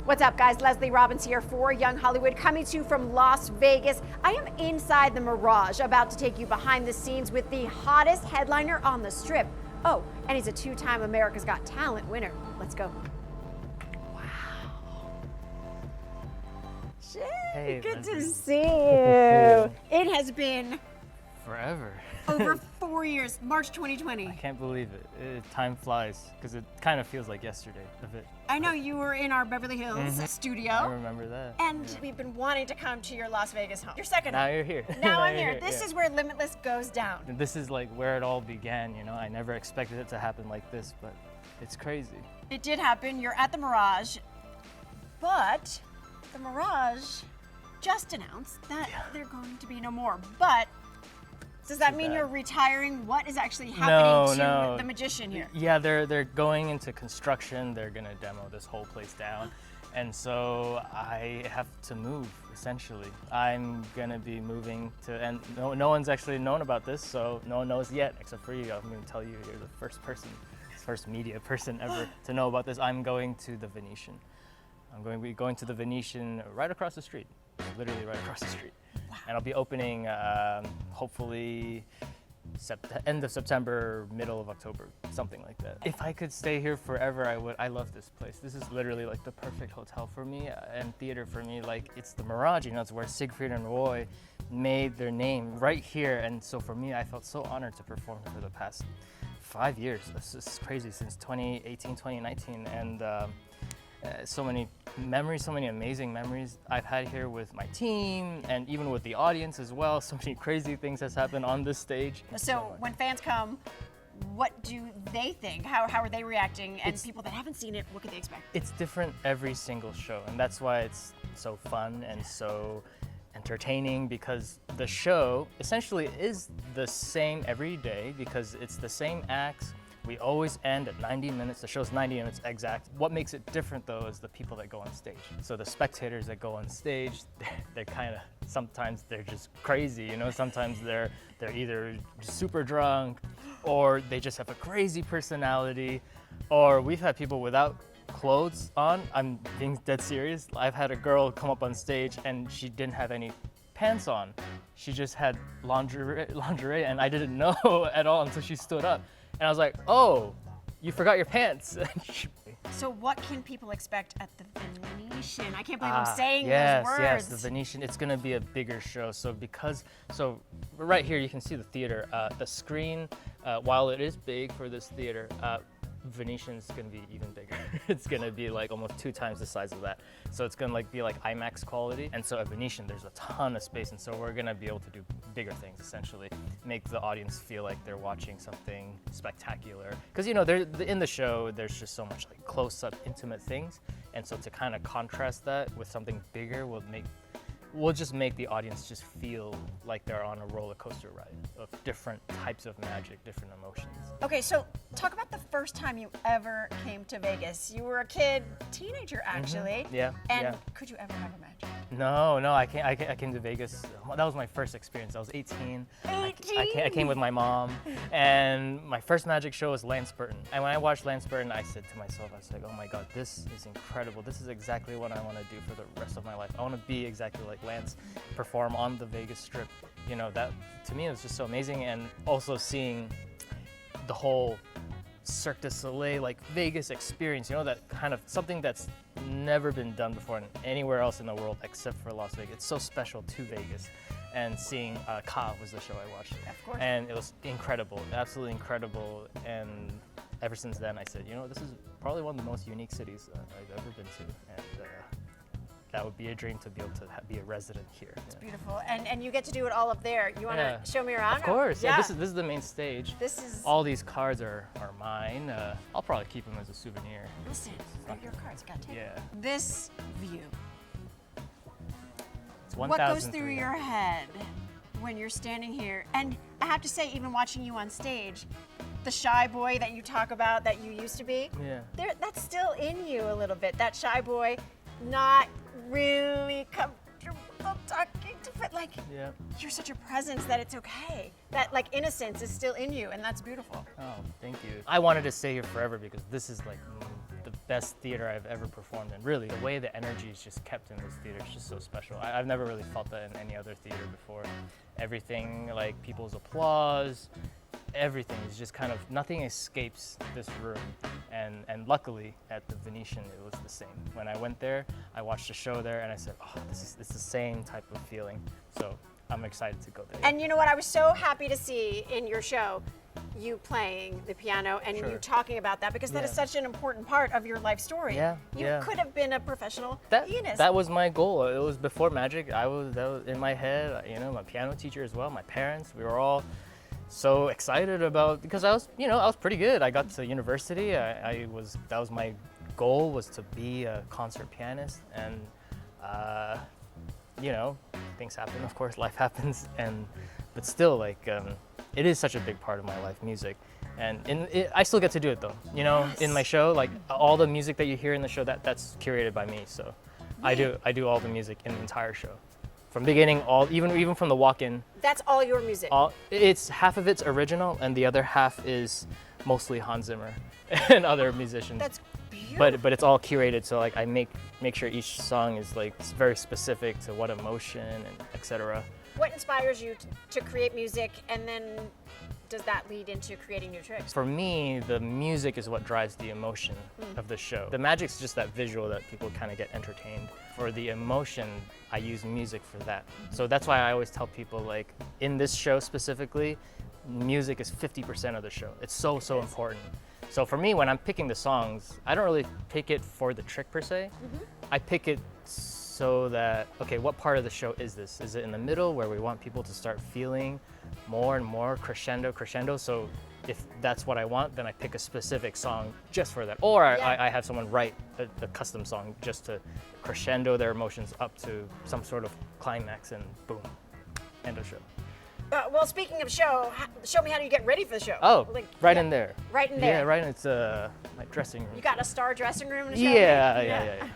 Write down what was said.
What's up, guys? Leslie Robbins here for Young Hollywood, coming to you from Las Vegas. I am inside the Mirage, about to take you behind the scenes with the hottest headliner on the Strip. Oh, and he's a two-time America's Got Talent winner. Let's go. Wow. Shay, hey, good Leslie. to see you. It has been Forever. over 4 years, March 2020. I can't believe it. Time flies because it kind of feels like yesterday. A bit. I know you were in our Beverly Hills studio. I remember that. And we've been wanting to come to your Las Vegas home. Your second Now home. you're here. Now I'm you're here. This is where Limitless goes down. And this is like where it all began. You know, I never expected it to happen like this, but it's crazy. It did happen. You're at the Mirage, but the Mirage just announced that they're going to be no more. But does that mean you're retiring? What is actually happening to the magician here? Yeah, they're going into construction. They're gonna demo this whole place down, and so I have to move. Essentially, I'm gonna be moving to, and no one's actually known about this, so no one knows yet except for you. I'm gonna tell you, you're the first media person ever to know about this. I'm going to the Venetian. I'm going to be going to the Venetian right across the street, literally right across the street. Wow. And I'll be opening hopefully end of September, middle of October, something like that. If I could stay here forever, I would. I love this place. This is literally like the perfect hotel for me and theater for me. Like, it's the Mirage, you know, it's where Siegfried and Roy made their name right here. And so for me, I felt so honored to perform for the past 5 years. This is crazy, since 2018, 2019. And so many memories, so many amazing memories I've had here with my team and even with the audience as well. So many crazy things has happened on this stage. So when fans come, what do they think? How are they reacting? And people that haven't seen it, what can they expect? It's different every single show, and that's why it's so fun and so entertaining, because the show essentially is the same every day because it's the same acts. We always end at 90 minutes. The show's 90 minutes exact. What makes it different though is the people that go on stage. So the spectators that go on stage, they're kind of, sometimes they're just crazy, you know? Sometimes they're either super drunk or they just have a crazy personality, or we've had people without clothes on. I'm being dead serious. I've had a girl come up on stage and she didn't have any pants on. She just had lingerie, and I didn't know at all until she stood up. And I was like, oh, you forgot your pants. So what can people expect at the Venetian? I can't believe I'm saying those words. Yes, the Venetian. It's gonna be a bigger show. So right here you can see the theater. The screen, while it is big for this theater, Venetian's gonna be even bigger. It's gonna be like almost 2 times the size of that. So it's gonna be like IMAX quality. And so at Venetian, there's a ton of space, and so we're gonna be able to do bigger things, essentially, make the audience feel like they're watching something spectacular. Because you know, in the show, there's just so much like close-up, intimate things, and so to kind of contrast that with something bigger will just make the audience just feel like they're on a roller coaster ride of different types of magic, different emotions. Okay, so talk about the first time you ever came to Vegas. You were a kid, teenager actually. Yeah. And could you ever have a magic? No, I came to Vegas. That was my first experience. I was 18. 18? I came with my mom, and my first magic show was Lance Burton. And when I watched Lance Burton, I said to myself, I was like, oh my God, this is incredible. This is exactly what I want to do for the rest of my life. I want to be exactly like Lance, perform on the Vegas Strip. You know, that to me it was just so amazing. And also seeing the whole Cirque du Soleil, like Vegas experience, you know, that kind of something that's never been done before anywhere else in the world except for Las Vegas. It's so special to Vegas. And seeing Ka was the show I watched. Of course. And it was incredible, absolutely incredible. And ever since then I said, you know, this is probably one of the most unique cities I've ever been to. And that would be a dream to be able to be a resident here. It's beautiful, and you get to do it all up there. You want to show me around? Of course. Yeah. Yeah. This is the main stage. This is. All these cards are mine. I'll probably keep them as a souvenir. Listen, they're your cards. Got to. Yeah. This view. It's What goes through your head when you're standing here? And I have to say, even watching you on stage, the shy boy that you talk about that you used to be, that's still in you a little bit. That shy boy, not really comfortable talking to, but like, you're such a presence that it's okay. That like innocence is still in you, and that's beautiful. Oh, thank you. I wanted to stay here forever because this is like the best theater I've ever performed in. Really, the way the energy is just kept in this theater is just so special. I've never really felt that in any other theater before. Everything, like people's applause, everything is just kind of, nothing escapes this room. And luckily at the Venetian it was the same. When I went there, I watched a show there and I said, oh, it's the same type of feeling. So I'm excited to go there. And you know what, I was so happy to see in your show you playing the piano and you talking about that, because that is such an important part of your life story. You could have been a professional pianist. That was my goal. It was before magic. That was in my head. You know, my piano teacher as well, my parents, we were all so excited about, because I was pretty good. I got to university. That was my goal, was to be a concert pianist. And you know, things happen, of course, life happens, but still, like, it is such a big part of my life, music. And I still get to do it though, you know, in my show, like all the music that you hear in the show, that's curated by me. So I do all the music in the entire show. From beginning, even from the walk-in. That's all your music? It's half of it's original and the other half is mostly Hans Zimmer and other musicians. That's beautiful. But it's all curated, so like I make sure each song is like very specific to what emotion and etc. What inspires you to create music, and then does that lead into creating new tricks? For me, the music is what drives the emotion of the show. The magic's just that visual that people kind of get entertained. For the emotion, I use music for that. So that's why I always tell people, like, in this show specifically, music is 50% of the show. It's so important. So for me, when I'm picking the songs, I don't really pick it for the trick per se. I pick it so that, okay, what part of the show is this? Is it in the middle where we want people to start feeling more and more crescendo? So if that's what I want, then I pick a specific song just for that. Or I have someone write a custom song just to crescendo their emotions up to some sort of climax, and boom, end of show. Well, speaking of show me how do you get ready for the show? Oh, like, in there. Right in there. Yeah, right in, it's my dressing room. You got a star dressing room in the show? Yeah.